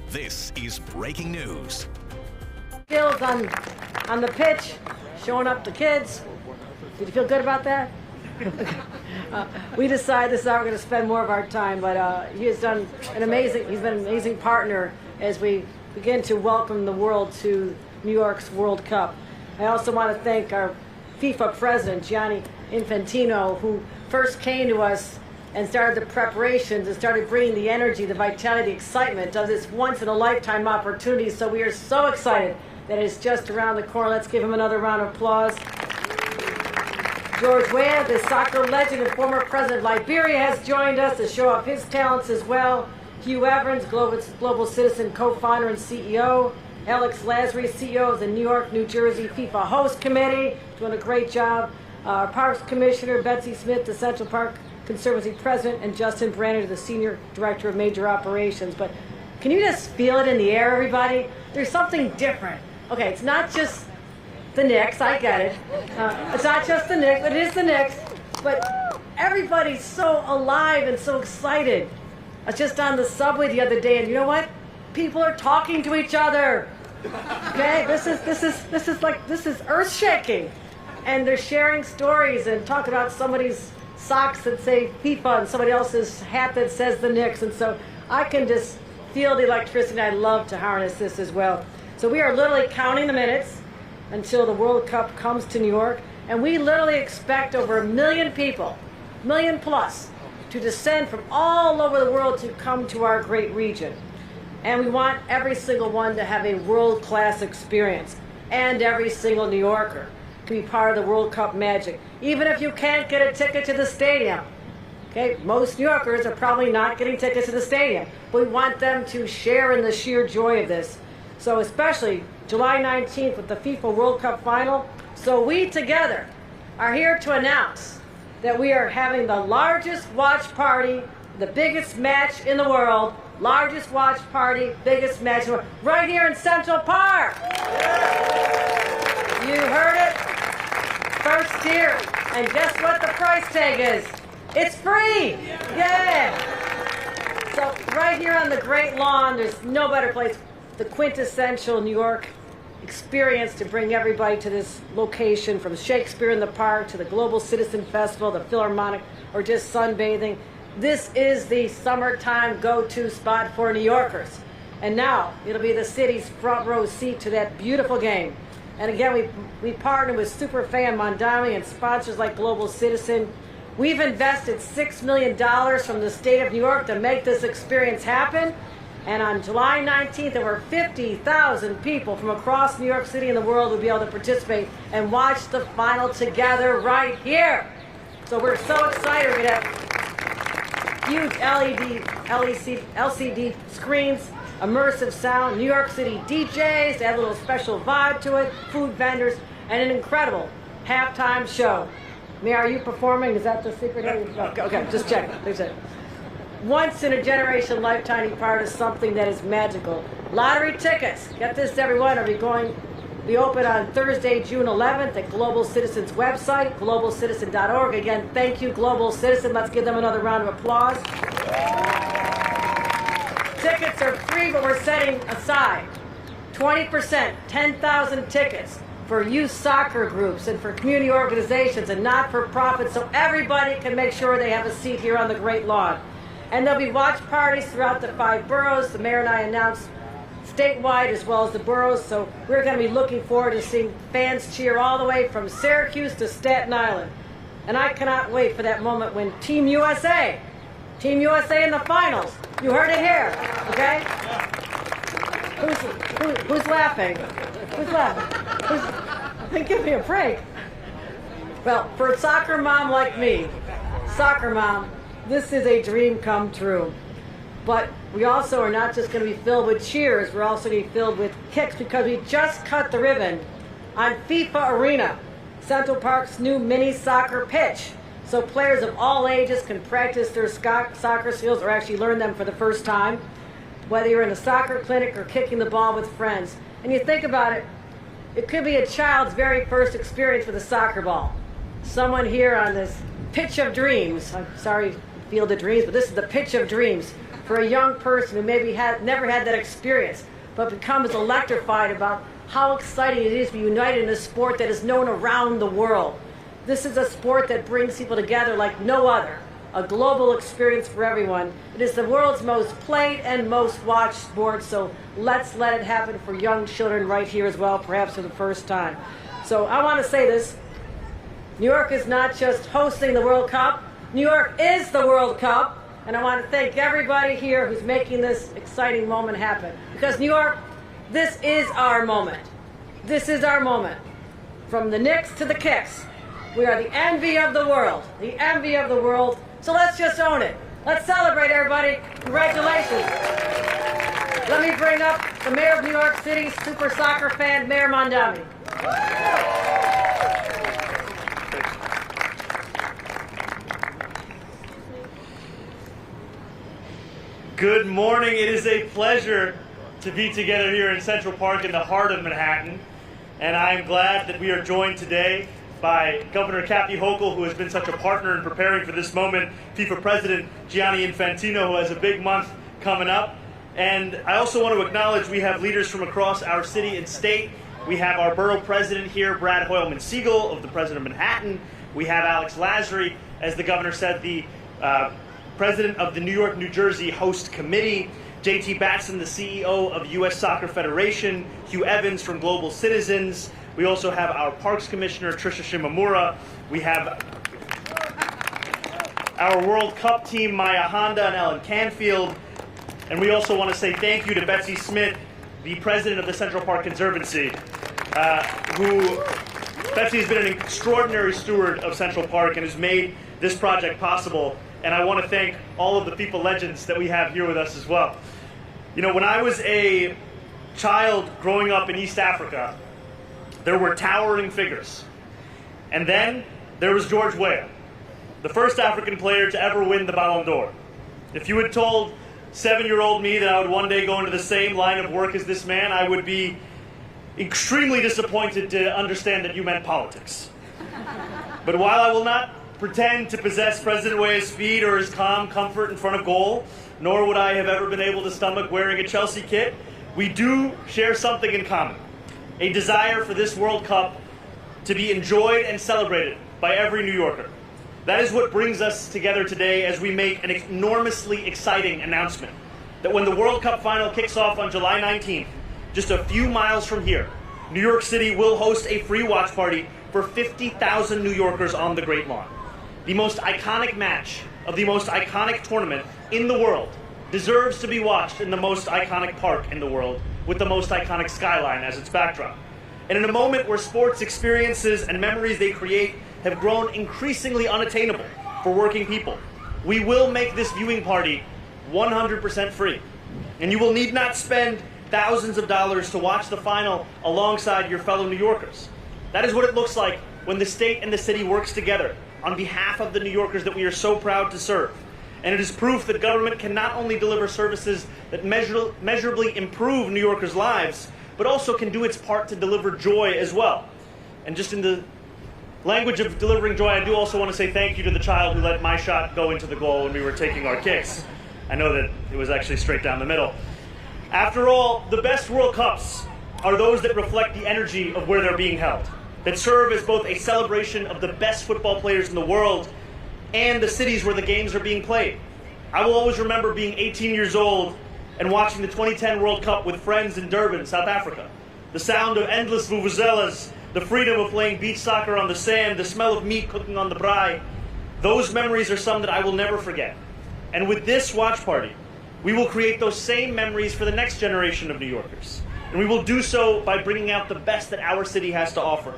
This is breaking news. Skills on the pitch, showing up the kids. Did you feel good about that? We decided this is how we're going to spend more of our time, but he has done he's been an amazing partner as we begin to welcome the world to New York's World Cup. I also want to thank our FIFA president, Gianni Infantino, who first came to us and started the preparations and started bringing the energy, the vitality, the excitement of this once-in-a-lifetime opportunity. So we are so excited that it's just around the corner. Let's give him another round of applause. George Weah, the soccer legend and former president of Liberia, has joined us to show off his talents as well. Hugh Evans, Global Citizen co-founder and CEO. Alex Lazary, CEO of the New York, New Jersey FIFA Host Committee, doing a great job. Our Parks Commissioner, Betsy Smith, the Central Park Conservancy President, and Justin Brander, the Senior Director of Major Operations. But can you just feel it in the air, everybody? There's something different. Okay, it's not just the Knicks, I get it. It's not just the Knicks, it is the Knicks. But everybody's so alive and so excited. I was just on the subway the other day, and you know what? People are talking to each other. Okay, this is earth-shaking, and they're sharing stories and talking about somebody's socks that say FIFA and somebody else's hat that says the Knicks, and so I can just feel the electricity. I love to harness this as well. So we are literally counting the minutes until the World Cup comes to New York, and we literally expect over 1 million people, million plus, to descend from all over the world to come to our great region. And we want every single one to have a world-class experience, and every single New Yorker to be part of the World Cup magic, even if you can't get a ticket to the stadium. Okay, most New Yorkers are probably not getting tickets to the stadium, but we want them to share in the sheer joy of this. So especially July 19th with the FIFA World Cup final. So we together are here to announce that we are having the largest watch party, the biggest match in the world, largest watch party, biggest match in the world, right here in Central Park. You heard it first here. And guess what the price tag is? It's free. Yeah. So right here on the Great Lawn, there's no better place, the quintessential New York experience to bring everybody to this location, from Shakespeare in the Park to the Global Citizen Festival, the Philharmonic, or just sunbathing. This is the summertime go-to spot for New Yorkers. And now it'll be the city's front row seat to that beautiful game. And again, we partner with Superfan Mamdani and sponsors like Global Citizen. We've invested $6 million from the state of New York to make this experience happen. And on July 19th, over 50,000 people from across New York City and the world will be able to participate and watch the final together right here. So we're so excited. We're going to have huge LCD screens, immersive sound, New York City DJs, add a little special vibe to it, food vendors, and an incredible halftime show. Mayor, are you performing? Is that the secret? Okay, just check. There's it. Once in a generation lifetime part of something that is magical. Lottery tickets, get this everyone, are be open on Thursday, June 11th at Global Citizen's website, globalcitizen.org. Again, thank you, Global Citizen. Let's give them another round of applause. Tickets are free, but we're setting aside 20%, 10,000 tickets for youth soccer groups and for community organizations and not-for-profits, so everybody can make sure they have a seat here on the Great Lawn. And there'll be watch parties throughout the 5 boroughs. The mayor and I announced statewide as well as the boroughs. So we're going to be looking forward to seeing fans cheer all the way from Syracuse to Staten Island. And I cannot wait for that moment when Team USA in the finals. You heard it here, okay? Who's laughing? Who's laughing? Give me a break. Well, for a soccer mom like me, this is a dream come true. But we also are not just going to be filled with cheers, we're also going to be filled with kicks, because we just cut the ribbon on FIFA Arena, Central Park's new mini soccer pitch. So players of all ages can practice their soccer skills or actually learn them for the first time, whether you're in a soccer clinic or kicking the ball with friends. And you think about it, it could be a child's very first experience with a soccer ball. Someone here on this pitch of dreams, I'm sorry, Field of Dreams, but this is the pitch of dreams for a young person who maybe never had that experience, but becomes electrified about how exciting it is to be united in a sport that is known around the world. This is a sport that brings people together like no other, a global experience for everyone. It is the world's most played and most watched sport, so let's let it happen for young children right here as well, perhaps for the first time. So I want to say this. New York is not just hosting the World Cup. New York is the World Cup, and I want to thank everybody here who's making this exciting moment happen. Because New York, this is our moment. This is our moment. From the Knicks to the Kicks. We are the envy of the world. The envy of the world. So let's just own it. Let's celebrate, everybody. Congratulations. Let me bring up the Mayor of New York City, super soccer fan, Mayor Mamdani. Good morning. It is a pleasure to be together here in Central Park in the heart of Manhattan. And I am glad that we are joined today by Governor Kathy Hochul, who has been such a partner in preparing for this moment, FIFA President Gianni Infantino, who has a big month coming up. And I also want to acknowledge we have leaders from across our city and state. We have our borough president here, Brad Hoylman-Siegel of the President of Manhattan. We have Alex Lasry, as the governor said, the president of the New York, New Jersey Host Committee, J.T. Batson, the CEO of U.S. Soccer Federation, Hugh Evans from Global Citizens. We also have our Parks Commissioner, Tricia Shimamura. We have our World Cup team, Maya Honda and Ellen Canfield. And we also want to say thank you to Betsy Smith, the president of the Central Park Conservancy, Betsy has been an extraordinary steward of Central Park and has made this project possible. And I want to thank all of the people legends that we have here with us as well. You know, when I was a child growing up in East Africa, there were towering figures. And then there was George Weah, the first African player to ever win the Ballon d'Or. If you had told 7-year-old me that I would one day go into the same line of work as this man, I would be extremely disappointed to understand that you meant politics. But while I will not pretend to possess President Weah's speed or his calm comfort in front of goal, nor would I have ever been able to stomach wearing a Chelsea kit, we do share something in common. A desire for this World Cup to be enjoyed and celebrated by every New Yorker. That is what brings us together today as we make an enormously exciting announcement that when the World Cup final kicks off on July 19th, just a few miles from here, New York City will host a free watch party for 50,000 New Yorkers on the Great Lawn. The most iconic match of the most iconic tournament in the world deserves to be watched in the most iconic park in the world with the most iconic skyline as its backdrop. And in a moment where sports experiences and memories they create have grown increasingly unattainable for working people, we will make this viewing party 100% free. And you will need not spend thousands of dollars to watch the final alongside your fellow New Yorkers. That is what it looks like when the state and the city works together on behalf of the New Yorkers that we are so proud to serve. And it is proof that government can not only deliver services that measurably improve New Yorkers' lives, but also can do its part to deliver joy as well. And just in the language of delivering joy, I do also want to say thank you to the child who let my shot go into the goal when we were taking our kicks. I know that it was actually straight down the middle. After all, the best World Cups are those that reflect the energy of where they're being held, that serve as both a celebration of the best football players in the world and the cities where the games are being played. I will always remember being 18 years old and watching the 2010 World Cup with friends in Durban, South Africa. The sound of endless vuvuzelas, the freedom of playing beach soccer on the sand, the smell of meat cooking on the braai. Those memories are some that I will never forget. And with this watch party, we will create those same memories for the next generation of New Yorkers. And we will do so by bringing out the best that our city has to offer.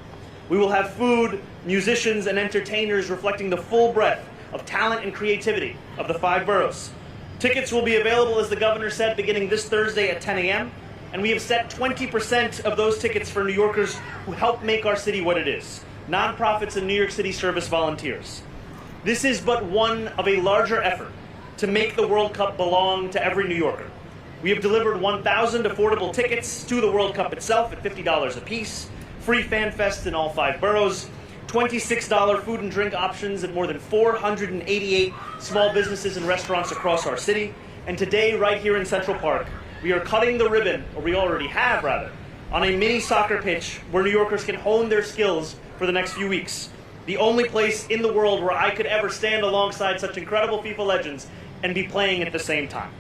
We will have food, musicians, and entertainers reflecting the full breadth of talent and creativity of the 5 boroughs. Tickets will be available, as the governor said, beginning this Thursday at 10 a.m. And we have set 20% of those tickets for New Yorkers who help make our city what it is, nonprofits and New York City service volunteers. This is but one of a larger effort to make the World Cup belong to every New Yorker. We have delivered 1,000 affordable tickets to the World Cup itself at $50 apiece, free fan fests in all 5 boroughs, $26 food and drink options at more than 488 small businesses and restaurants across our city, And today, right here in Central Park, we are cutting the ribbon, or we already have rather, on a mini soccer pitch where New Yorkers can hone their skills for the next few weeks. The only place in the world where I could ever stand alongside such incredible FIFA legends and be playing at the same time.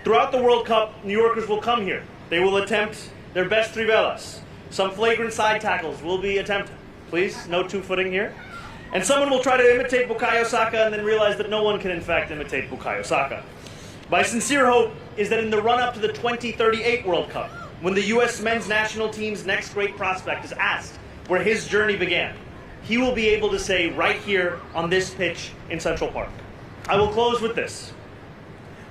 Throughout the World Cup, New Yorkers will come here. They will attempt their best trivelas. Some flagrant side tackles will be attempted. Please, no two-footing here. And someone will try to imitate Bukayo Saka and then realize that no one can in fact imitate Bukayo Saka. My sincere hope is that in the run-up to the 2038 World Cup, when the U.S. men's national team's next great prospect is asked where his journey began, he will be able to say right here on this pitch in Central Park. I will close with this.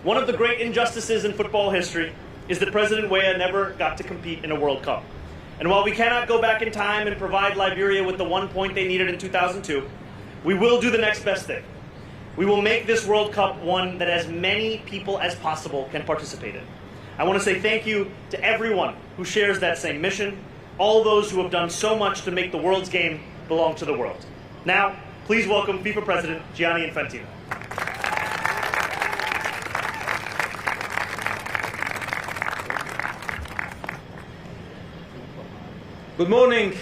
One of the great injustices in football history is that President Weah never got to compete in a World Cup. And while we cannot go back in time and provide Liberia with the 1 point they needed in 2002, we will do the next best thing. We will make this World Cup one that as many people as possible can participate in. I want to say thank you to everyone who shares that same mission, all those who have done so much to make the world's game belong to the world. Now, please welcome FIFA President Gianni Infantino. Good morning,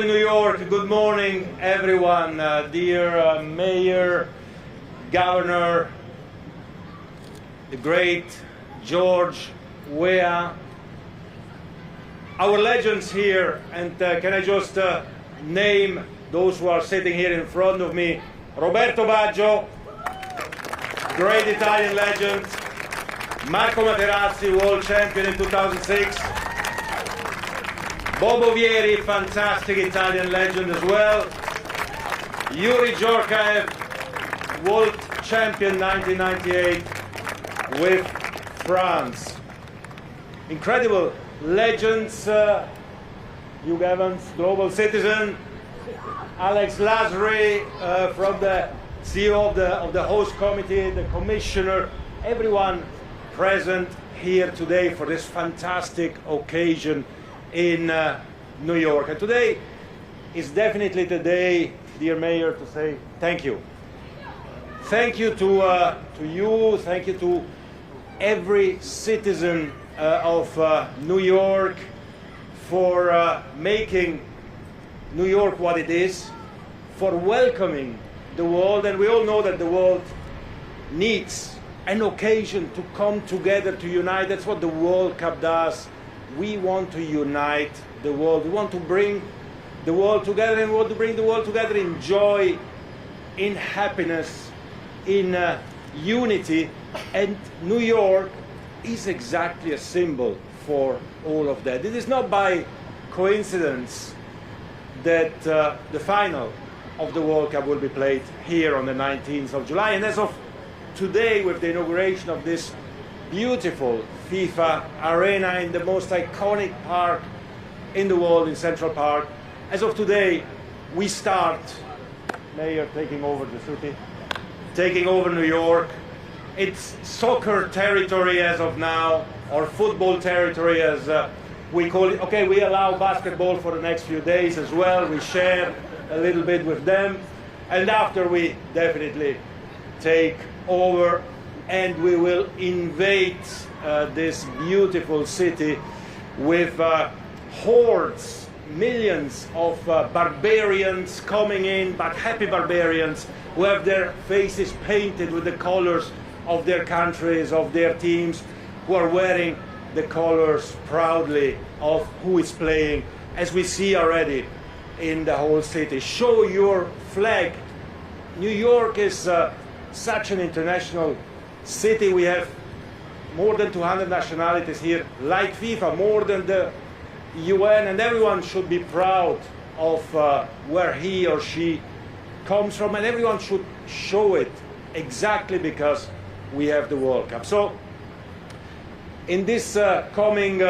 New York, good morning everyone, dear Mayor, Governor, the great George Weah, our legends here, and can I just name those who are sitting here in front of me. Roberto Baggio, great Italian legend, Marco Materazzi, world champion in 2006, Bobo Vieri, fantastic Italian legend as well. Yuri Djorkaeff, world champion 1998 with France. Incredible legends. Hugh Evans, global citizen. Alex Lasry from the CEO of the host committee, the commissioner. Everyone present here today for this fantastic occasion in New York. And today is definitely the day, dear Mayor, to say thank you. Thank you to you, thank you to every citizen of New York for making New York what it is, for welcoming the world. And we all know that the world needs an occasion to come together, to unite. That's what the World Cup does. We want to unite the world. We want to bring the world together, and we want to bring the world together in joy, in happiness, in unity. And New York is exactly a symbol for all of that. It is not by coincidence that the final of the World Cup will be played here on the 19th of July. And as of today, with the inauguration of this beautiful FIFA arena in the most iconic park in the world, in Central Park, as of today, we start, Mayor, taking over the city, taking over New York. It's soccer territory as of now, or football territory as we call it. Okay, we allow basketball for the next few days as well. We share a little bit with them. And after, we definitely take over and we will invade this beautiful city with hordes, millions of barbarians coming in, but happy barbarians who have their faces painted with the colors of their countries, of their teams, who are wearing the colors proudly of who is playing, as we see already in the whole city. Show your flag. New York is such an international city. We have more than 200 nationalities here, like FIFA, more than the UN, and everyone should be proud of where he or she comes from, and everyone should show it exactly because we have the World Cup. So in this coming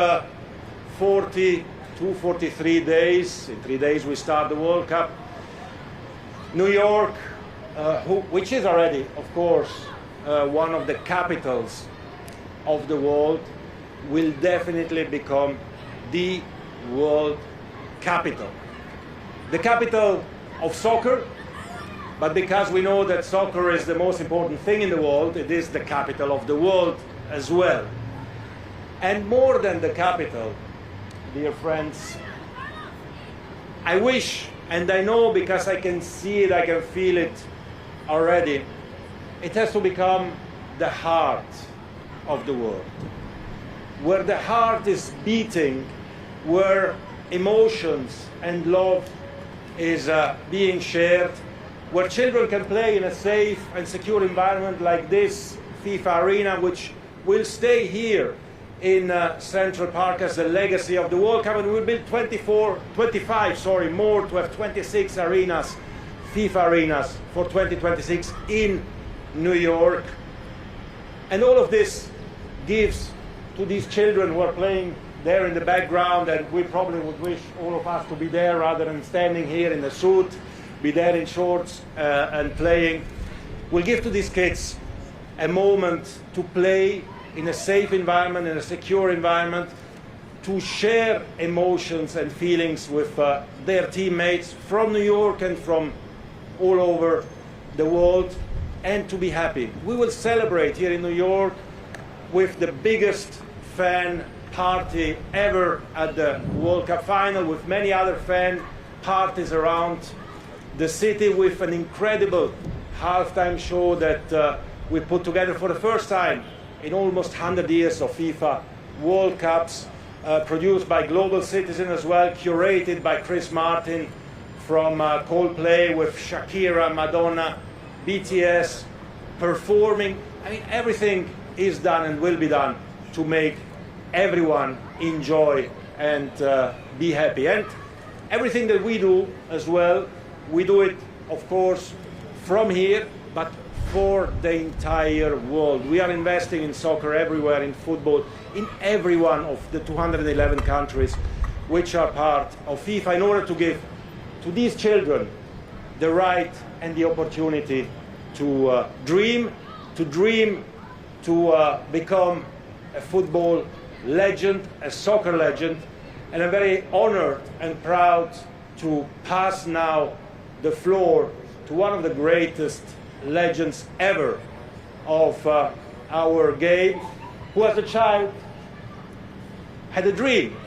43 days, in 3 days we start the World Cup, New York, which is already, of course, one of the capitals of the world, will definitely become the world capital. The capital of soccer, but because we know that soccer is the most important thing in the world, it is the capital of the world as well. And more than the capital, dear friends, I wish, and I know because I can see it, I can feel it already, it has to become the heart of the world, where the heart is beating, where emotions and love is being shared, where children can play in a safe and secure environment like this FIFA arena, which will stay here in Central Park as a legacy of the World Cup, and we'll build 25 more to have 26 arenas, FIFA arenas for 2026 in New York. And all of this gives to these children who are playing there in the background, and we probably would wish all of us to be there rather than standing here in a suit, be there in shorts and playing. We'll give to these kids a moment to play in a safe environment, in a secure environment, to share emotions and feelings with their teammates from New York and from all over the world, and to be happy. We will celebrate here in New York with the biggest fan party ever at the World Cup final, with many other fan parties around the city, with an incredible halftime show that we put together for the first time in almost 100 years of FIFA World Cups, produced by Global Citizen as well, curated by Chris Martin from Coldplay, with Shakira, Madonna, BTS performing. I mean, everything is done and will be done to make everyone enjoy and be happy. And everything that we do as well, we do it, of course, from here, but for the entire world. We are investing in soccer everywhere, in football, in every one of the 211 countries which are part of FIFA, in order to give to these children the right and the opportunity to dream, to become a football legend, a soccer legend. And I'm very honored and proud to pass now the floor to one of the greatest legends ever of our game, who as a child had a dream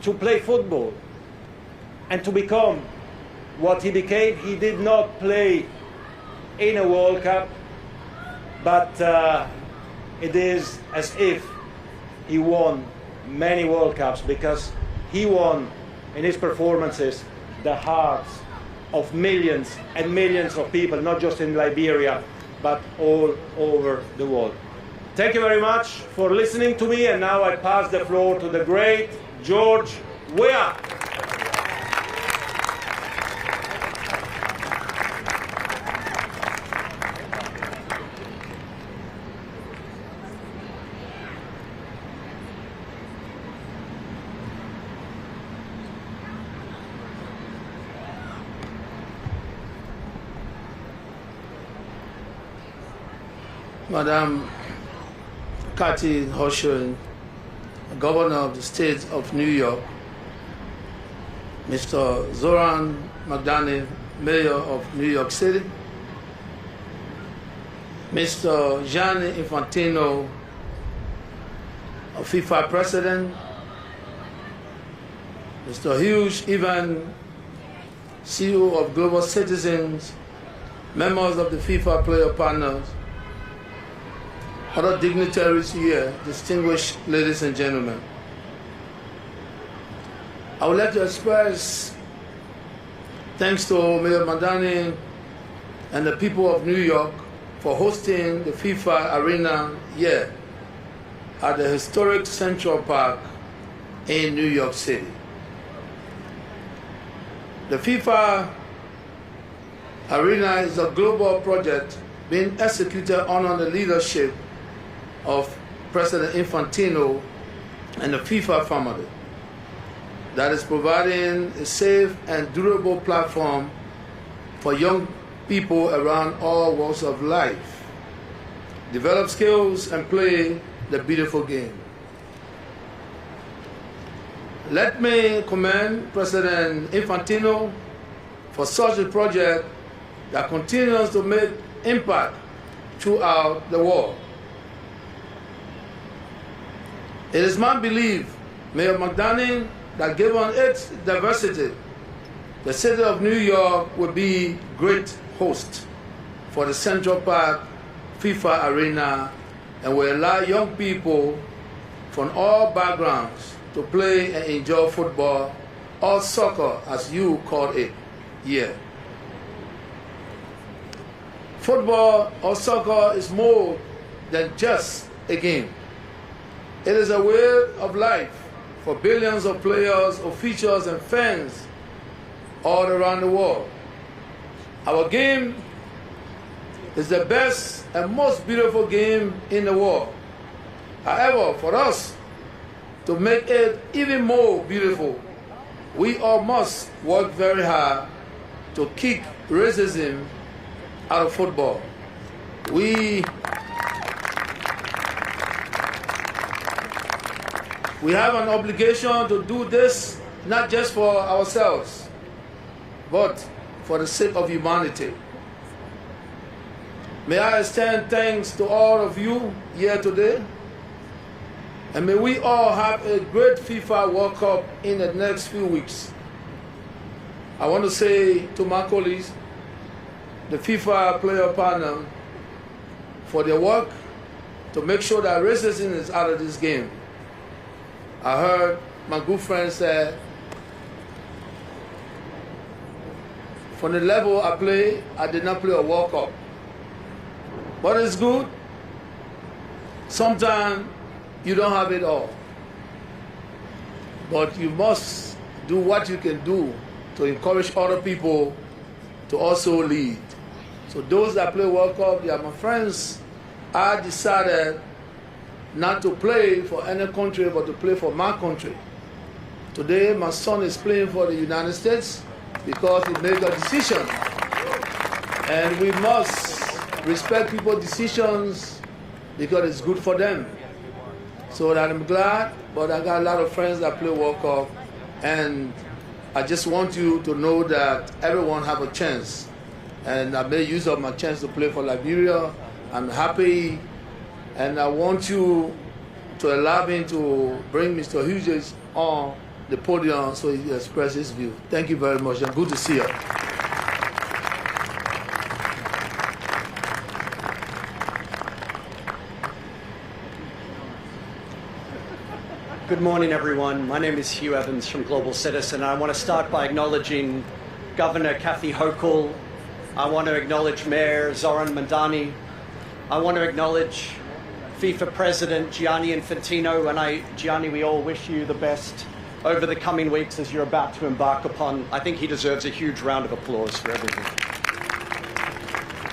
to play football and to become what he became. He did not play in a World Cup, but it is as if he won many World Cups, because he won in his performances the hearts of millions and millions of people, not just in Liberia, but all over the world. Thank you very much for listening to me, and now I pass the floor to the great George Weah. Madam Kathy Hochul, Governor of the State of New York, Mr. Zoran Mamdani, Mayor of New York City, Mr. Gianni Infantino, FIFA President, Mr. Hugh Evans, CEO of Global Citizens, members of the FIFA player partners, other dignitaries here, distinguished ladies and gentlemen. I would like to express thanks to Mayor Mamdani and the people of New York for hosting the FIFA Arena here at the historic Central Park in New York City. The FIFA Arena is a global project being executed under the leadership of President Infantino and the FIFA family, that is providing a safe and durable platform for young people around all walks of life, develop skills and play the beautiful game. Let me commend President Infantino for such a project that continues to make impact throughout the world. It is my belief, Mayor Mamdani, that given its diversity, the city of New York will be great host for the Central Park FIFA Arena and will allow young people from all backgrounds to play and enjoy football, or soccer as you call it here. Football or soccer is more than just a game. It is a way of life for billions of players, officials, and fans all around the world. Our game is the best and most beautiful game in the world. However, for us to make it even more beautiful, we all must work very hard to kick racism out of football. We have an obligation to do this not just for ourselves, but for the sake of humanity. May I extend thanks to all of you here today, and may we all have a great FIFA World Cup in the next few weeks. I want to say to my colleagues, the FIFA player panel, for their work to make sure that racism is out of this game. I heard my good friend say, from the level I play, I did not play a World Cup. But it's good. Sometimes you don't have it all. But you must do what you can do to encourage other people to also lead. So those that play World Cup, they are my friends. I decided not to play for any country, but to play for my country. Today, my son is playing for the United States because he made a decision. And we must respect people's decisions because it's good for them. So that I'm glad, but I got a lot of friends that play World Cup, and I just want you to know that everyone have a chance. And I made use of my chance to play for Liberia. I'm happy, and I want you to allow me to bring Mr. Hochul on the podium so he express his view. Thank you very much, and good to see you. Good morning, everyone. My name is Hugh Evans from Global Citizen. I want to start by acknowledging Governor Kathy Hochul. I want to acknowledge Mayor Mamdani. I want to acknowledge FIFA President Gianni Infantino. And Gianni, we all wish you the best over the coming weeks as you're about to embark upon. I think he deserves a huge round of applause for everything.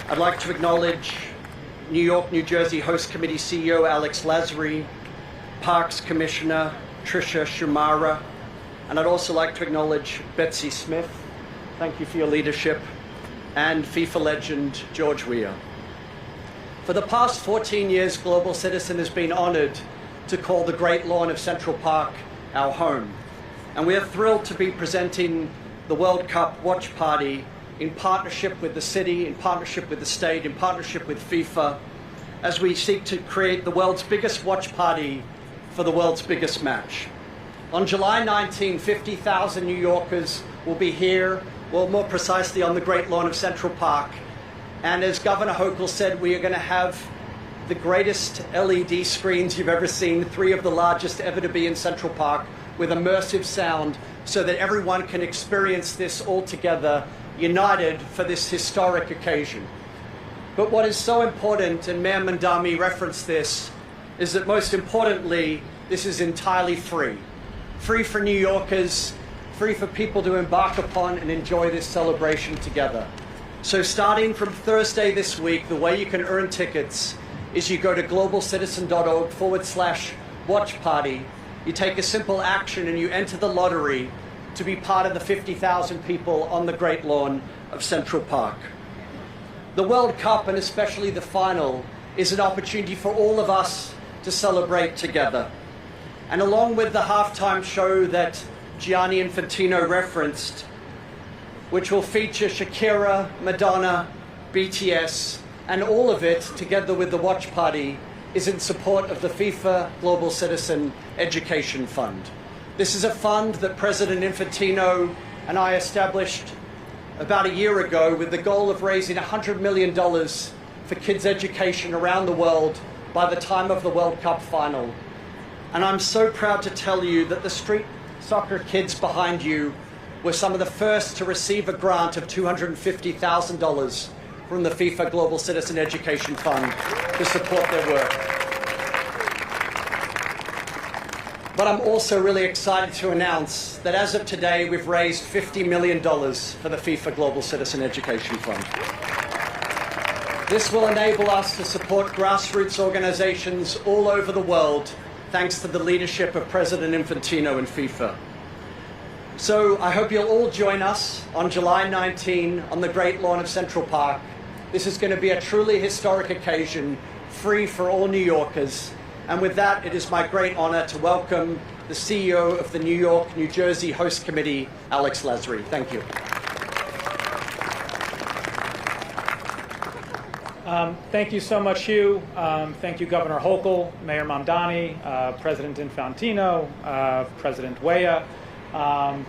I'd like to acknowledge New York, New Jersey Host Committee CEO Alex Lasry, Parks Commissioner Tricia Shumara, and I'd also like to acknowledge Betsy Smith. Thank you for your leadership, and FIFA legend George Weah. For the past 14 years, Global Citizen has been honored to call the Great Lawn of Central Park our home. And we are thrilled to be presenting the World Cup Watch Party in partnership with the city, in partnership with the state, in partnership with FIFA, as we seek to create the world's biggest watch party for the world's biggest match. On July 19, 50,000 New Yorkers will be here, well, more precisely on the Great Lawn of Central Park. And as Governor Hochul said, we are going to have the greatest LED screens you've ever seen, 3 of the largest ever to be in Central Park, with immersive sound, so that everyone can experience this all together, united for this historic occasion. But what is so important, and Mayor Mamdani referenced this, is that most importantly, this is entirely free. Free for New Yorkers, free for people to embark upon and enjoy this celebration together. So starting from Thursday this week, the way you can earn tickets is you go to globalcitizen.org/watch party. You take a simple action and you enter the lottery to be part of the 50,000 people on the Great Lawn of Central Park. The World Cup, and especially the final, is an opportunity for all of us to celebrate together. And along with the halftime show that Gianni Infantino referenced, which will feature Shakira, Madonna, BTS, And all of it, together with the watch party, is in support of the FIFA Global Citizen Education Fund. This is a fund that President Infantino and I established about a year ago with the goal of raising $100 million for kids' education around the world by the time of the World Cup final. And I'm so proud to tell you that the street soccer kids behind you were some of the first to receive a grant of $250,000 from the FIFA Global Citizen Education Fund to support their work. But I'm also really excited to announce that as of today, we've raised $50 million for the FIFA Global Citizen Education Fund. This will enable us to support grassroots organizations all over the world, thanks to the leadership of President Infantino and FIFA. So I hope you'll all join us on July 19 on the Great Lawn of Central Park. This is going to be a truly historic occasion, free for all New Yorkers. And with that, it is my great honor to welcome the CEO of the New York, New Jersey Host Committee, Alex Lasry. Thank you. Thank you so much, Hugh. Thank you, Governor Hochul, Mayor Mamdani, President Infantino, President Weah,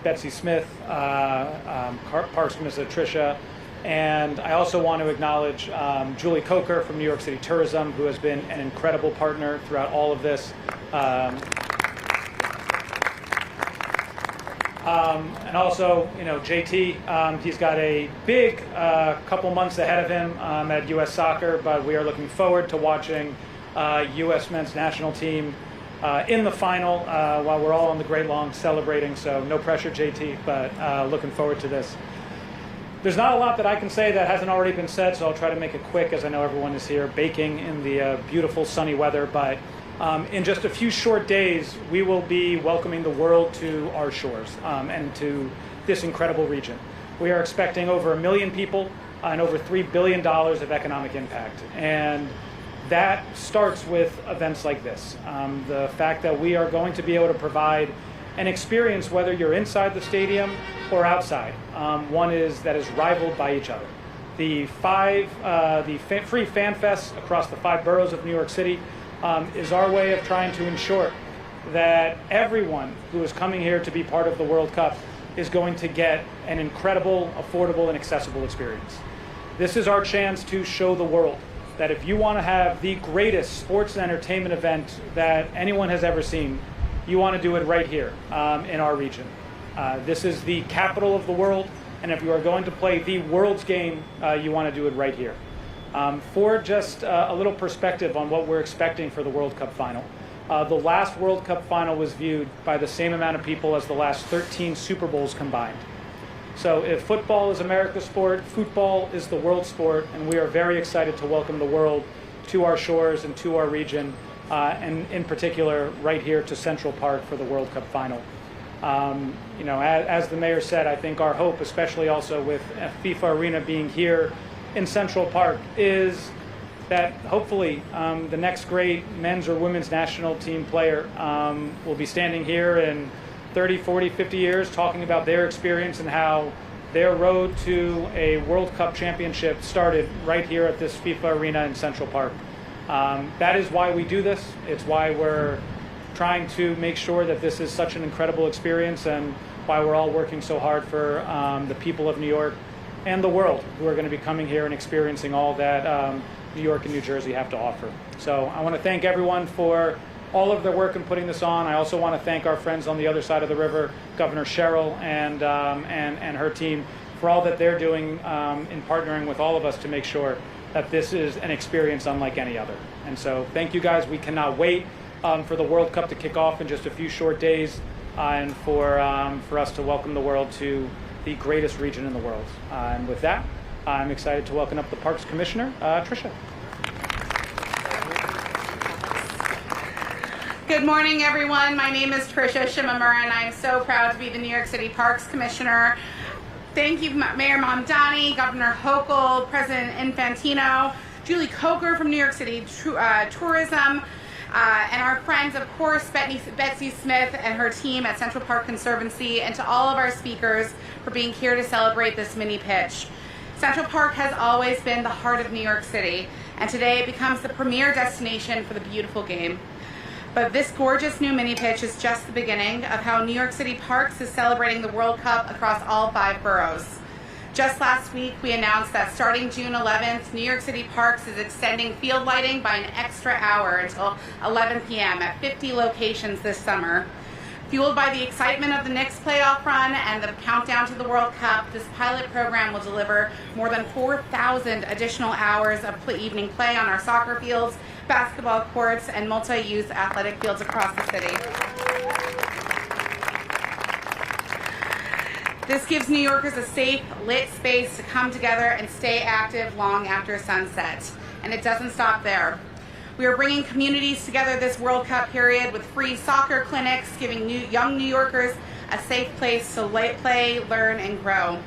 Betsy Smith, Parks Commissioner Tricia, and I also want to acknowledge Julie Coker from New York City Tourism, who has been an incredible partner throughout all of this. And also, JT, he's got a big couple months ahead of him at U.S. Soccer, but we are looking forward to watching U.S. men's national team in the final while we're all on the Great Lawn celebrating. So no pressure, JT, but looking forward to this. There's not a lot that I can say that hasn't already been said, so I'll try to make it quick as I know everyone is here baking in the beautiful sunny weather. But in just a few short days, we will be welcoming the world to our shores and to this incredible region. We are expecting over 1 million people and over $3 billion of economic impact. And that starts with events like this. The fact that we are going to be able to provide an experience, whether you're inside the stadium or outside, one that is rivaled by each other. The free fan fests across the 5 boroughs of New York City is our way of trying to ensure that everyone who is coming here to be part of the World Cup is going to get an incredible, affordable, and accessible experience. This is our chance to show the world that if you want to have the greatest sports and entertainment event that anyone has ever seen, you want to do it right here in our region. This is the capital of the world, and if you are going to play the world's game, you want to do it right here. For just a little perspective on what we're expecting for the World Cup final, the last World Cup final was viewed by the same amount of people as the last 13 Super Bowls combined. So if football is America's sport, football is the world sport, and we are very excited to welcome the world to our shores and to our region, and in particular right here to Central Park for the World Cup final. As the mayor said, I think our hope, especially also with FIFA Arena being here in Central Park, is that hopefully the next great men's or women's national team player will be standing here in 30, 40, 50 years talking about their experience and how their road to a World Cup championship started right here at this FIFA Arena in Central Park. That is why we do this. It's why we're trying to make sure that this is such an incredible experience, and why we're all working so hard for the people of New York and the world who are going to be coming here and experiencing all that New York and New Jersey have to offer. So I want to thank everyone for all of their work in putting this on. I also want to thank our friends on the other side of the river, Governor Cheryl and her team, for all that they're doing in partnering with all of us to make sure that this is an experience unlike any other. And so thank you guys. We cannot wait for the World Cup to kick off in just a few short days, and for us to welcome the world to the greatest region in the world. And with that, I'm excited to welcome up the Parks Commissioner, Tricia. Good morning, everyone. My name is Tricia Shimamura, and I'm so proud to be the New York City Parks Commissioner. Thank you, Mayor Mamdani, Governor Hochul, President Infantino, Julie Coker from New York City Tourism, and our friends, of course, Betsy Smith and her team at Central Park Conservancy, and to all of our speakers for being here to celebrate this mini pitch. Central Park has always been the heart of New York City, and today it becomes the premier destination for the beautiful game. But this gorgeous new mini pitch is just the beginning of how New York City Parks is celebrating the World Cup across all 5 boroughs. Just last week, we announced that starting June 11th, New York City Parks is extending field lighting by an extra hour until 11 p.m. at 50 locations this summer. Fueled by the excitement of the Knicks playoff run and the countdown to the World Cup, this pilot program will deliver more than 4,000 additional hours of evening play on our soccer fields, basketball courts, and multi-use athletic fields across the city. This gives New Yorkers a safe, lit space to come together and stay active long after sunset. And it doesn't stop there. We are bringing communities together this World Cup period with free soccer clinics, giving young New Yorkers a safe place to play, learn, and grow.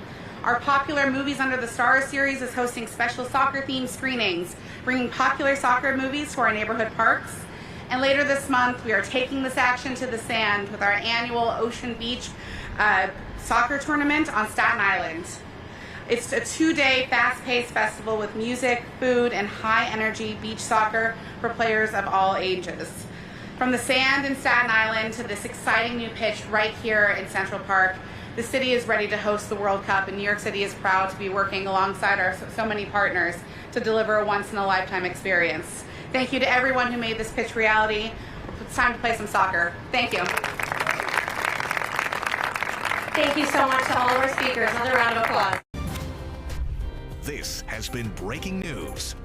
Our popular Movies Under the Stars series is hosting special soccer-themed screenings, bringing popular soccer movies to our neighborhood parks. And later this month, we are taking this action to the sand with our annual Ocean Beach soccer tournament on Staten Island. It's a 2-day fast-paced festival with music, food, and high-energy beach soccer for players of all ages. From the sand in Staten Island to this exciting new pitch right here in Central Park, the city is ready to host the World Cup, and New York City is proud to be working alongside our so many partners to deliver a once-in-a-lifetime experience. Thank you to everyone who made this pitch reality. It's time to play some soccer. Thank you. Thank you so much to all of our speakers. Another round of applause. This has been Breaking News.